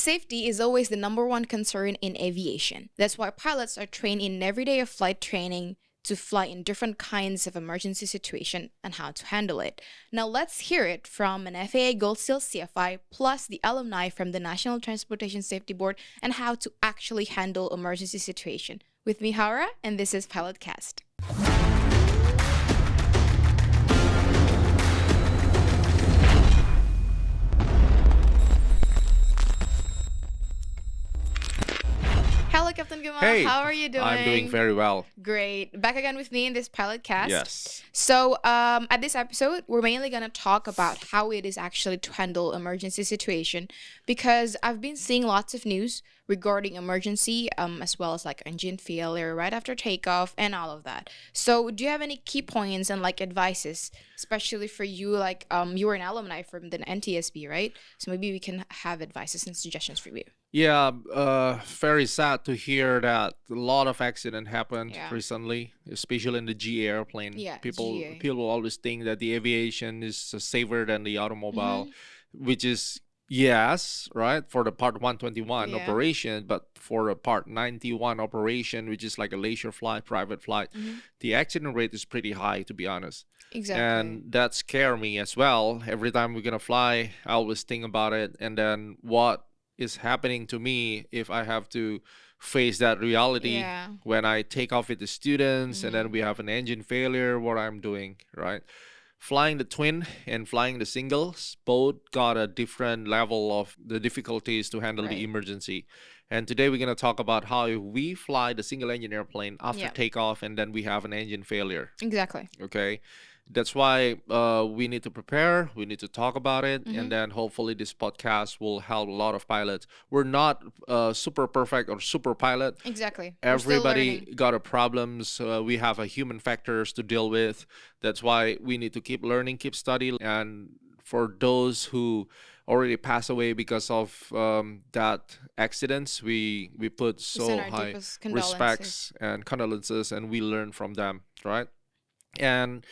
Safety is always the number one concern in aviation. That's why pilots are trained in every day of flight training to fly in different kinds of emergency situation and how to handle it. Now let's hear it from an FAA Gold Seal CFI plus the alumni from the National Transportation Safety Board and how to actually handle emergency situation. With me, Hara, and this is Pilotcast. Hello, Captain Guma. Hey, How are you doing? I'm doing very well. Great. Back again with me in this Pilotcast. Yes. So, at this episode, we're mainly going to talk about how it is actually to handle emergency situation because I've been seeing lots of news regarding emergency, as well as like engine failure right after takeoff and all of that. So, do you have any key points and like advices, especially for you? Like, you were an alumni from the NTSB, right? So maybe we can have advices and suggestions for you. Yeah, very sad to hear that a lot of accident happened Yeah. recently, especially in the GA airplane. Yeah, People GA. people always think that the aviation is safer than the automobile, Mm-hmm. which is yes, right, for the Part 121 Yeah. operation, but for a Part 91 operation, which is like a leisure flight, private flight, Mm-hmm. the accident rate is pretty high, to be honest. Exactly. And that scare me as well. Every time we're gonna fly, I always think about it, and then what is happening to me if I have to face that reality Yeah. when I take off with the students and then Mhm. we have an engine failure, what I'm doing, right? Flying the twin and flying the singles both got a different level of the difficulties to handle Right. the emergency. And today we're going to talk about how if we fly the single engine airplane after Yeah. takeoff and then we have an engine failure. Exactly. Okay, that's why we need to prepare, we need to talk about it, Mhm. and then hopefully this podcast will help a lot of pilots. We're not super perfect or super pilot. Exactly. We're still Everybody learning. got a problems. We have a human factors to deal with. That's why we need to keep learning, keep studying. And for those who already passed away because of that accidents, we put We so send our high deepest condolences. respects and condolences, and we learn from them, right? And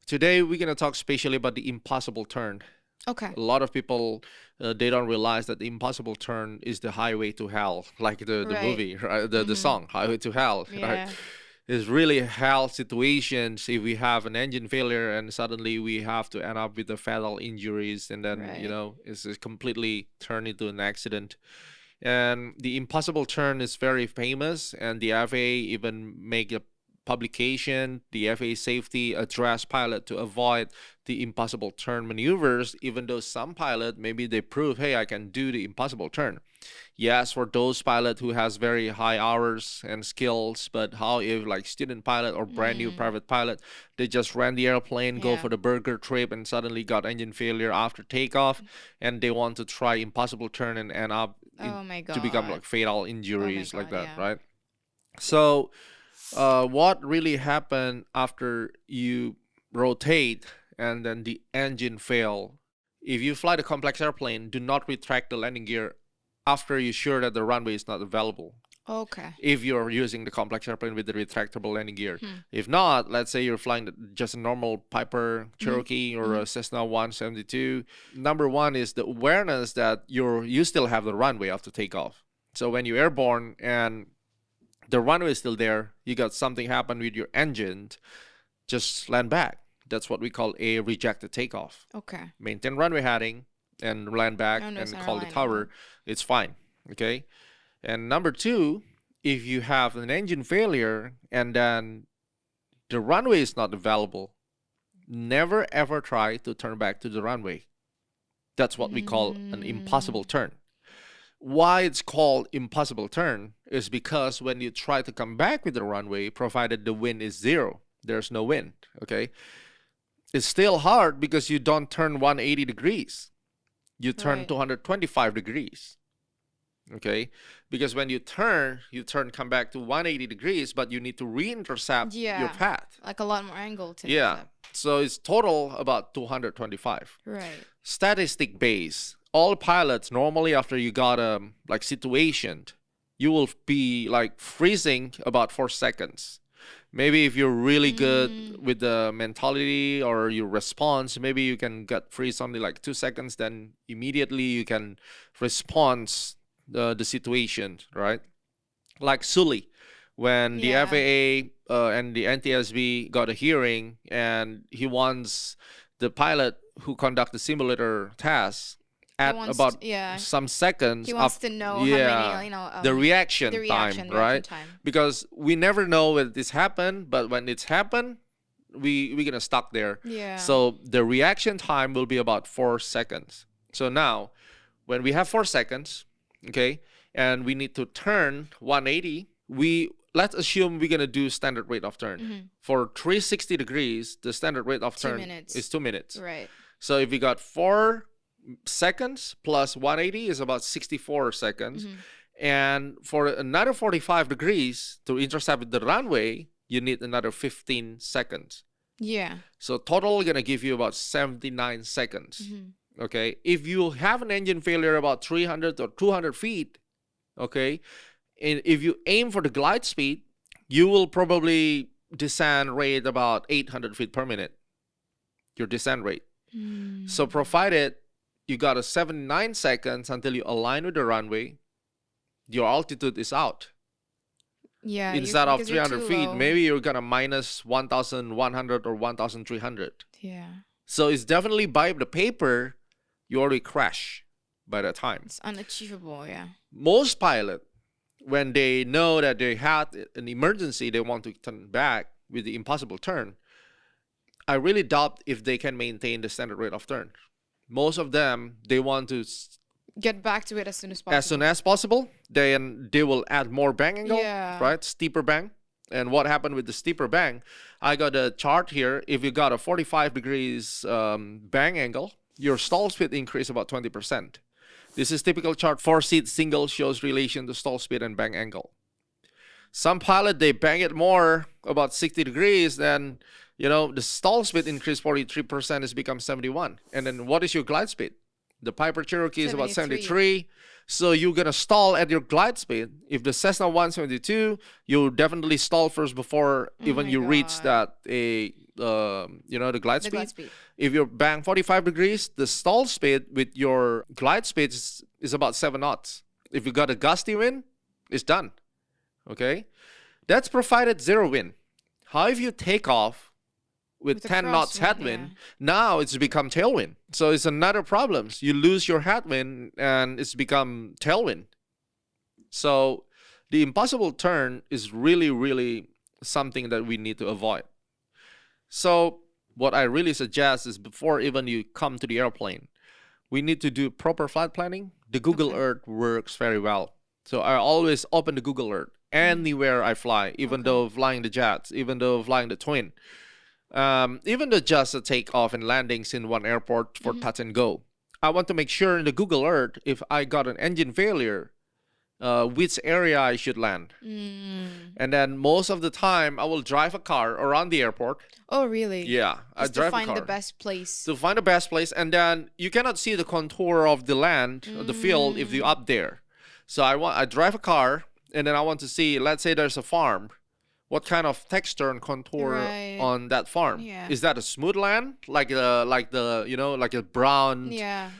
today we're gonna talk specially about the impossible turn. Okay. A lot of people they don't realize that the impossible turn is the highway to hell, like the Right. movie, right? The Mhm. song Highway to Hell, Yeah. right? It's really hell situations if we have an engine failure and suddenly we have to end up with the fatal injuries, and then Right. it's completely turned into an accident. And the impossible turn is very famous, and the FAA even make a publication, the FAA safety address pilot to avoid the impossible turn maneuvers, even though some pilot maybe they prove, hey, I can do the impossible turn. Yes, for those pilot who has very high hours and skills, but how if like student pilot or brand new Mm. private pilot, they just ran the airplane, go Yeah. for the burger trip, and suddenly got engine failure after takeoff, and they want to try impossible turn and end up Oh my to become God. like fatal Oh my injuries like God. that, Yeah. right? So, what really happened after you rotate and then the engine fail? If you fly the complex airplane, do not retract the landing gear after you're sure that the runway is not available. Okay. If you're using the complex airplane with the retractable landing gear. Hmm. If not, let's say you're flying just a normal Piper Cherokee or Mhm. a Cessna 172. Number one is the awareness that you still have the runway after takeoff. So when you're airborne and the runway is still there, you got something happen with your engine, just land back. That's what we call a rejected takeoff. Okay. Maintain runway heading and land back Oh, no and center call the line. tower. Okay. It's fine. Okay. And number two, if you have an engine failure and then the runway is not available, never ever try to turn back to the runway. That's what we call an impossible Mm. turn. Why it's called impossible turn is because when you try to come back with the runway, provided the wind is zero, there's no wind, okay? It's still hard because you don't turn 180 degrees. You turn Right. 225 degrees, okay? Because when you turn, come back to 180 degrees, but you need to re-intercept your Yeah. path. Like a lot more angle to Yeah. intercept. So it's total about 225. Right. Statistic base, all pilots normally after you got a like situation, you will be like freezing about 4 seconds. Maybe if you're really good with the mentality or your response, maybe you can get freeze only like 2 seconds, then immediately you can respond the situation, right? Like SULLY, when the Yeah. FAA and the NTSB got a hearing, and he wants the pilot who conduct the simulator tasks He at wants about yeah. some seconds He of wants to know how many, yeah the the reaction time, reaction right? time. Because we never know when this happened, but when it's happened, we're gonna stuck there. Yeah. So the reaction time will be about 4 seconds. So now, when we have 4 seconds, okay, and we need to turn 180, let's assume we're gonna do standard rate of turn. For 360 degrees, the standard rate of 2 turn minutes. is 2 minutes. Right. So if we got 4 seconds plus 180 is about 64 seconds. And for another 45 degrees to intercept the runway, you need another 15 seconds. Yeah. So total gonna give you about 79 seconds. Okay. If you have an engine failure about 300 or 200 feet, okay, and if you aim for the glide speed, you will probably descend rate about 800 feet per minute. Your descent rate. So provided you got a 79 seconds until you align with the runway, your altitude is out. Yeah. Instead of because you're 300 too feet, low. maybe you're gonna minus 1,100 or 1,300. Yeah. So it's definitely by the paper, you already crash by that time. It's unachievable. Yeah. Most pilot, when they know that they had an emergency, they want to turn back with the impossible turn. I really doubt if they can maintain the standard rate of turn. Most of them, they want to Get back to it as soon as possible. as soon as possible. Then they will add more bang angle, Yeah. right? Steeper bang. And what happened with the steeper bang? I got a chart here. If you got a 45 degrees bang angle, your stall speed increase about 20%. This is typical chart. 4-seat single shows relation to stall speed and bang angle. Some pilot, they bang it more about 60 degrees, then the stall speed increase 43% is become 71. And then what is your glide speed? The Piper Cherokee is about 73. So you're gonna stall at your glide speed. If the Cessna 172, you definitely stall first before even my you reach God. that the glide The speed. glide speed. If you bang 45 degrees, the stall speed with your glide speed is about 7 knots. If you got a gusty wind, it's done. Okay, that's provided zero wind. How if you take off with With a 10 knots crosswind, headwind, yeah. now it's become tailwind. So it's another problem. You lose your headwind and it's become tailwind. So the impossible turn is really, really something that we need to avoid. So what I really suggest is before even you come to the airplane, we need to do proper flight planning. The Google Okay. Earth works very well. So I always open the Google Earth anywhere I fly, even Okay. though flying the jets, even though flying the twin. Even though just a takeoff and landings in one airport for touch and go. I want to make sure in the Google Earth, if I got an engine failure, which area I should land. And then most of the time, I will drive a car around the airport. Oh, really? Yeah, I Just to drive find a the car best place. to find the best place, and then you cannot see the contour of the land, of the field, if you're up there. So I drive a car, and then I want to see. Let's say there's a farm. What kind of texture and contour Right. on that farm? Yeah. Is that a smooth land, like a brown Yeah.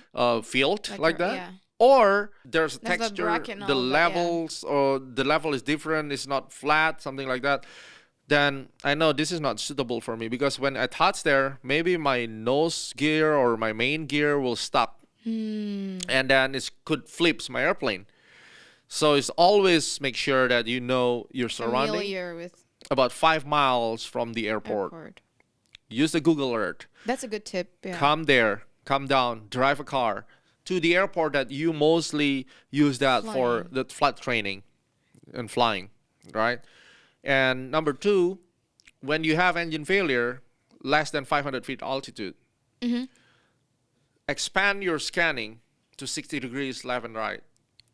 field like that? Yeah. Or there's a There's the texture, bracket and the all of that, yeah. levels, or the level is different, it's not flat, something like that. Then I know this is not suitable for me, because when I touch there, maybe my nose gear or my main gear will stop, and then it could flips my airplane. So it's always make sure that you know your surrounding. Familiar with About 5 miles from the airport. airport. Use the Google Earth. That's a good tip. Yeah. Come there, come down, drive a car to the airport that you mostly use that for Flying. the flight training and flying, right? And number 2, when you have engine failure, less than 500 feet altitude, expand your scanning to 60 degrees left and right.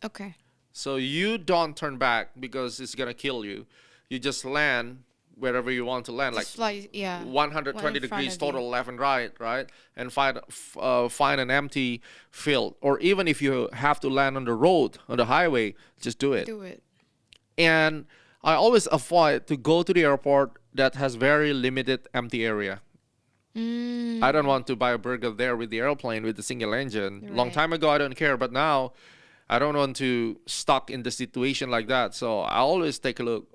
Okay. So you don't turn back because it's gonna kill you. You just land wherever you want to land, like Just fly, yeah. 120 One in front degrees of you. total left and right? And find an empty field. Or even if you have to land on the road, on the highway, just do it. Do it. And I always avoid to go to the airport that has very limited empty area. I don't want to buy a burger there with the airplane with the single engine. Long Right. time ago, I don't care, but now I don't want to stuck in the situation like that. So I always take a look.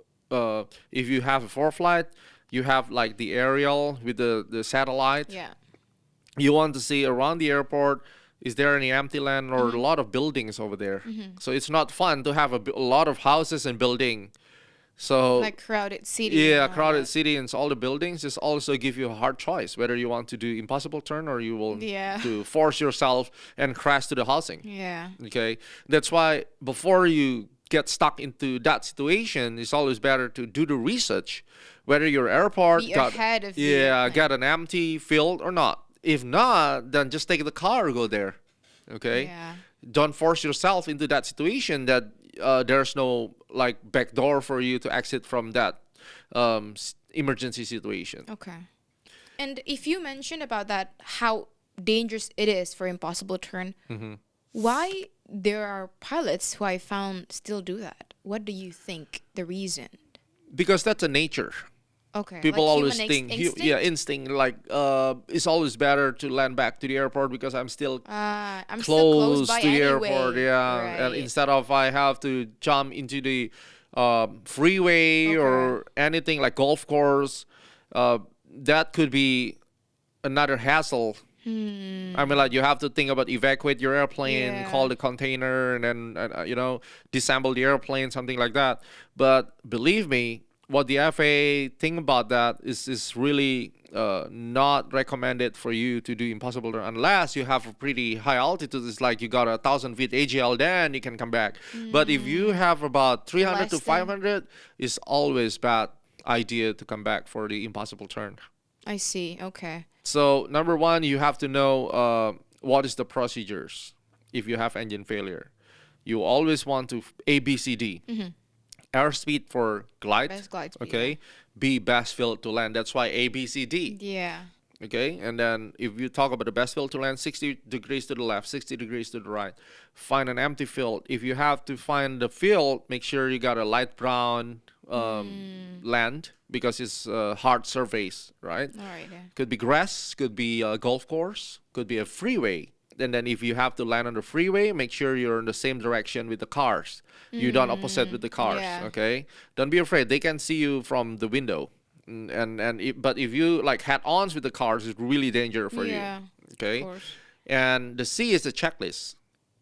If you have a ForeFlight, you have like the aerial with the satellite. Yeah. You want to see around the airport, is there any empty land or a lot of buildings over there? So it's not fun to have a lot of houses and building. So Like crowded city. yeah, and all crowded that. city and all the buildings is also give you a hard choice whether you want to do impossible turn or you will Yeah. to force yourself and crash to the housing. Yeah. Okay, that's why before you get stuck into that situation, it's always better to do the research whether your airport Be got ahead of the yeah airplane. got an empty field or not. If not, then just take the car go there. Okay, Yeah. don't force yourself into that situation that there's no like back door for you to exit from that emergency situation. Okay. And if you mentioned about that, how dangerous it is for impossible turn, why there are pilots who I found still do that? What do you think the reason? Because that's a nature. Okay. People like always human think instinct? yeah, instinct like it's always better to land back to the airport because I'm still I'm still close close by to the anyway. airport, yeah, and Right. instead of I have to jump into the freeway or anything like golf course, that could be another hassle. I mean, like you have to think about evacuate your airplane, Yeah. call the container, and then disassemble the airplane, something like that. But believe me, what the FAA think about that is really not recommended for you to do impossible turn unless you have a pretty high altitude. It's like you got 1,000 feet AGL, then you can come back. But if you have about 300 Less to than- 500, it's always bad idea to come back for the impossible turn. I see. Okay. So number one, you have to know what is the procedures if you have engine failure. You always want to ABCD. Airspeed for glide. Best glide speed, Okay. B, best field to land. That's why ABCD. Yeah. Okay. And then if you talk about the best field to land, 60 degrees to the left, 60 degrees to the right. Find an empty field. If you have to find the field, make sure you got a light brown land because it's a hard surface, right? All right. Yeah. Could be grass, could be a golf course, could be a freeway. And then if you have to land on the freeway, make sure you're in the same direction with the cars. You don't opposite with the cars, yeah. okay? Don't be afraid. They can see you from the window. But if you like head-ons with the cars, it's really dangerous for Yeah. you, okay? Of course. And the C is the checklist.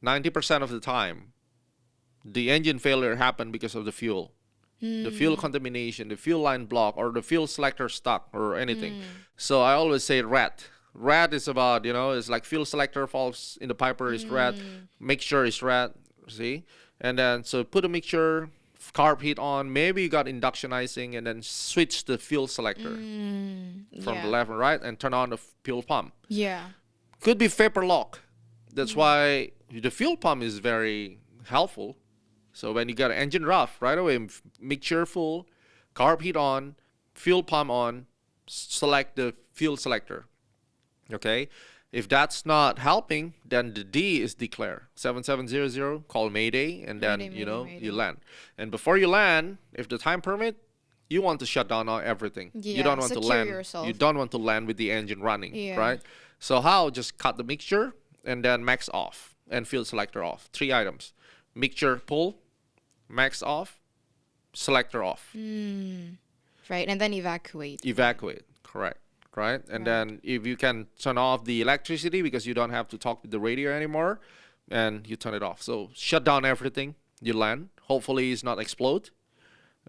90% of the time, the engine failure happened because of the fuel. The fuel contamination, the fuel line block, or the fuel selector stuck, or anything. So I always say red. Red is about, it's like fuel selector falls in the piper is red. Make sure it's red, see? And then, so put a mixture, carb heat on. Maybe you got induction icing, and then switch the fuel selector from Yeah. the left and right, and turn on the fuel pump. Yeah. Could be vapor lock. That's why the fuel pump is very helpful. So when you got an engine rough, right away, mixture full, carb heat on, fuel pump on, select the fuel selector. Okay? If that's not helping, then the D is declare. 7700, call Mayday, and then, Mayday, Mayday. you land. And before you land, if the time permit, you want to shut down everything. You Yeah, don't want to secure land. yourself. You don't want to land with the engine running, Yeah. right? So how? Just cut the mixture and then max off and fuel selector off. 3 items. Mixture pull, max off, selector off. Right. And then evacuate. Evacuate, correct, right? And then if you can turn off the electricity because you don't have to talk with the radio anymore, and you turn it off. So shut down everything, you land, hopefully it's not explode,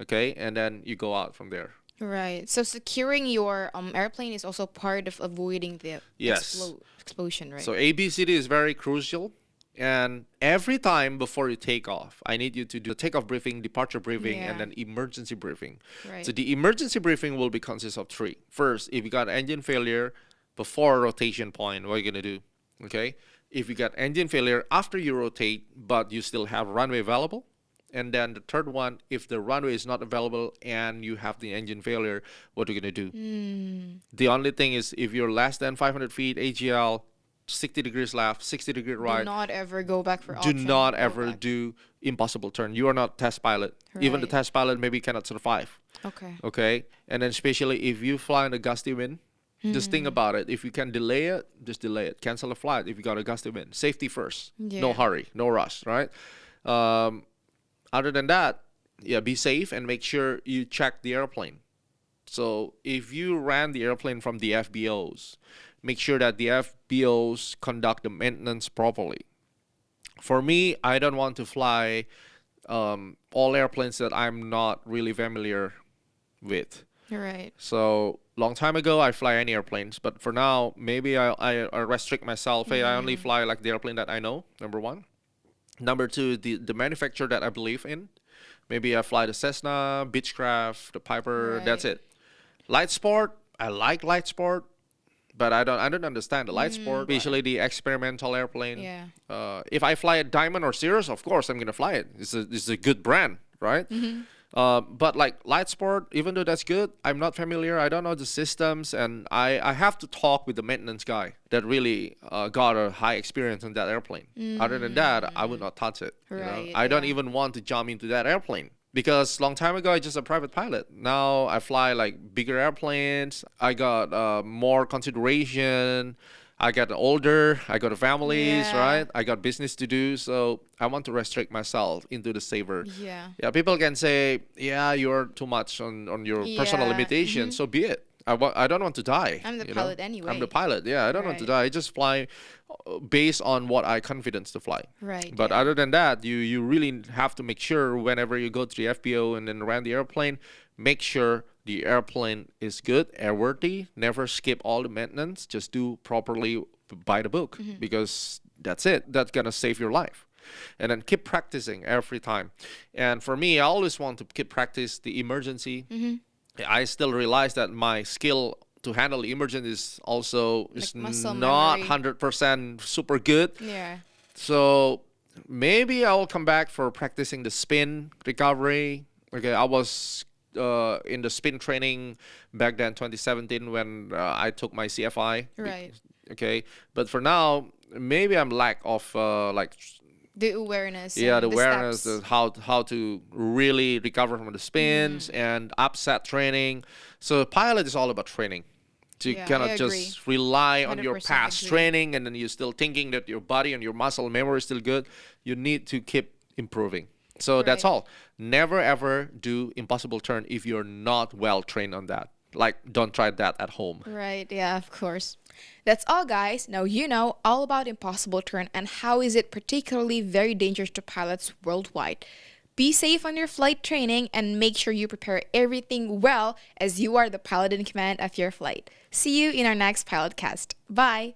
okay? And then you go out from there. Right. So securing your airplane is also part of avoiding the Yes. explosion, right? So ABCD is very crucial. And every time before you take off, I need you to do takeoff briefing, departure briefing, and Yeah. then emergency briefing. Right. So the emergency briefing will be consist of 3. First, if you got engine failure before rotation point, what are you gonna do? Okay. If you got engine failure after you rotate, but you still have runway available. And then the third one, if the runway is not available and you have the engine failure, what are you gonna do? The only thing is if you're less than 500 feet AGL, 60 degrees left, 60 degree Do right, not ever go back for do option. not Go ever back. do impossible turn. You are not test pilot. Even the Right. test pilot maybe cannot survive. Okay. Okay. And then especially if you fly in a gusty wind, Just think about it. If you can delay it, just delay it. Cancel a flight if you got a gust of wind. Safety first. No Yeah. hurry, no rush, right? Um, Other than that, yeah, be safe and make sure you check the airplane. So if you ran the airplane from the FBOs, make sure that the FBOs conduct the maintenance properly. For me, I don't want to fly all airplanes that I'm not really familiar with. Right. So long time ago, I fly any airplanes, but for now, maybe I restrict myself. Hey, I only fly like the airplane that I know. Number one. Number two, the manufacturer that I believe in. Maybe I fly the Cessna, Beechcraft, the Piper. That's Right. it. Light sport, I like light sport, but I don't understand the light sport, especially the experimental airplane. Yeah. If I fly a Diamond or Cirrus, of course I'm gonna fly it. It's a good brand, right? But like light sport, even though that's good, I'm not familiar. I don't know the systems, and I have to talk with the maintenance guy that really got a high experience on that airplane. Other than that, I would not touch it. Right, I don't yeah. even want to jump into that airplane because long time ago I just a private pilot. Now I fly like bigger airplanes. I got more consideration. I got older. I got families, Yeah. right? I got business to do, so I want to restrict myself into the saver. Yeah. Yeah, people can say, yeah, you're too much on your personal Yeah. limitations. So be it. I don't want to die. I'm the you know? pilot I'm anyway. the pilot. Yeah, I don't want to Right. die. I just fly based on what I confidence to fly. Right. But yeah. other than that, you really have to make sure whenever you go to the FBO and then land the airplane, make sure the airplane is good, airworthy. Never skip all the maintenance. Just do properly by the book because that's it. That's gonna save your life. And then keep practicing every time. And for me, I always want to keep practice the emergency. I still realize that my skill to handle the emergency is also is Like muscle not memory. 100% super good. Yeah. So maybe I will come back for practicing the spin recovery. Okay, I was in the spin training back then, 2017, when I took my CFI. Right. Okay, but for now, maybe I'm lack of like The awareness. yeah, and the awareness, steps. how to really recover from the spins and upset training. So pilot is all about training. So you Yeah, I cannot agree. just rely on your 100% past agree. training and then you're still thinking that your body and your muscle memory is still good. You need to keep improving. So that's Right. all. Never ever do impossible turn if you're not well trained on that. Like, don't try that at home. Right, yeah, of course. That's all, guys. Now you know all about impossible turn and how is it particularly very dangerous to pilots worldwide. Be safe on your flight training and make sure you prepare everything well as you are the pilot in command of your flight. See you in our next pilot cast. Bye.